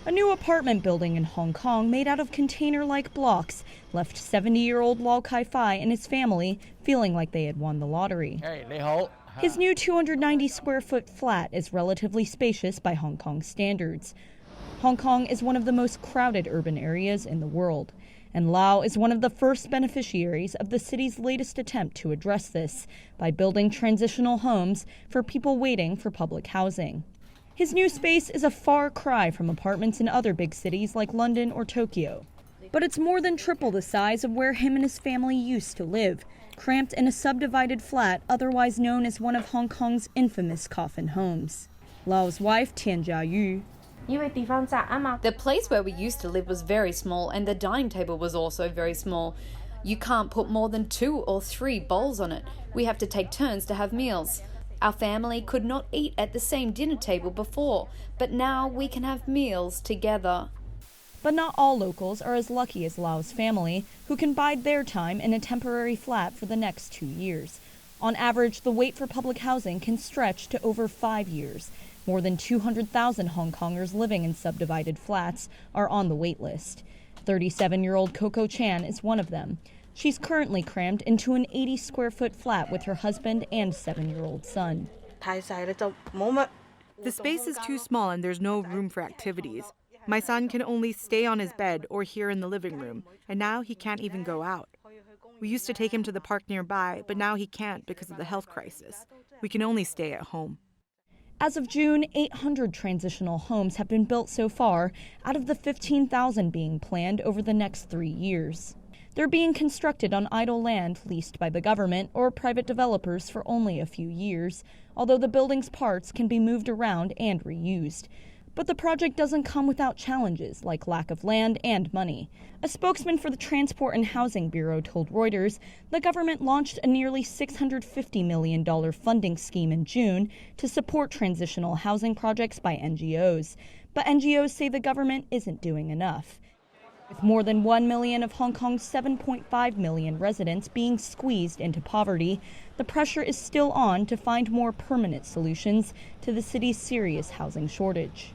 A new apartment building in Hong Kong made out of container-like blocks left 70-year-old Lau Kai Fai and his family feeling like they had won the lottery. His new 290-square-foot flat is relatively spacious by Hong Kong standards. Hong Kong is one of the most crowded urban areas in the world, and Lau is one of the first beneficiaries of the city's latest attempt to address this by building transitional homes for people waiting for public housing. His new space is a far cry from apartments in other big cities like London or Tokyo. But it's more than triple the size of where him and his family used to live, cramped in a subdivided flat otherwise known as one of Hong Kong's infamous coffin homes. Lau's wife, Tian Jiayu. The place where we used to live was very small, and the dining table was also very small. You can't put more than 2 or 3 bowls on it. We have to take turns to have meals. Our family could not eat at the same dinner table before, but now we can have meals together. But not all locals are as lucky as Lau's family, who can bide their time in a temporary flat for the next 2 years. On average, the wait for public housing can stretch to over 5 years. More than 200,000 Hong Kongers living in subdivided flats are on the wait list. 37-year-old Coco Chan is one of them. She's currently crammed into an 80-square-foot flat with her husband and 7-year-old son. The space is too small and there's no room for activities. My son can only stay on his bed or here in the living room, and now he can't even go out. We used to take him to the park nearby, but now he can't because of the health crisis. We can only stay at home. As of June, 800 transitional homes have been built so far, out of the 15,000 being planned over the next 3 years. They're being constructed on idle land leased by the government or private developers for only a few years, although the building's parts can be moved around and reused. But the project doesn't come without challenges like lack of land and money. A spokesman for the Transport and Housing Bureau told Reuters the government launched a nearly $650 million funding scheme in June to support transitional housing projects by NGOs. But NGOs say the government isn't doing enough. With more than 1 million of Hong Kong's 7.5 million residents being squeezed into poverty, the pressure is still on to find more permanent solutions to the city's serious housing shortage.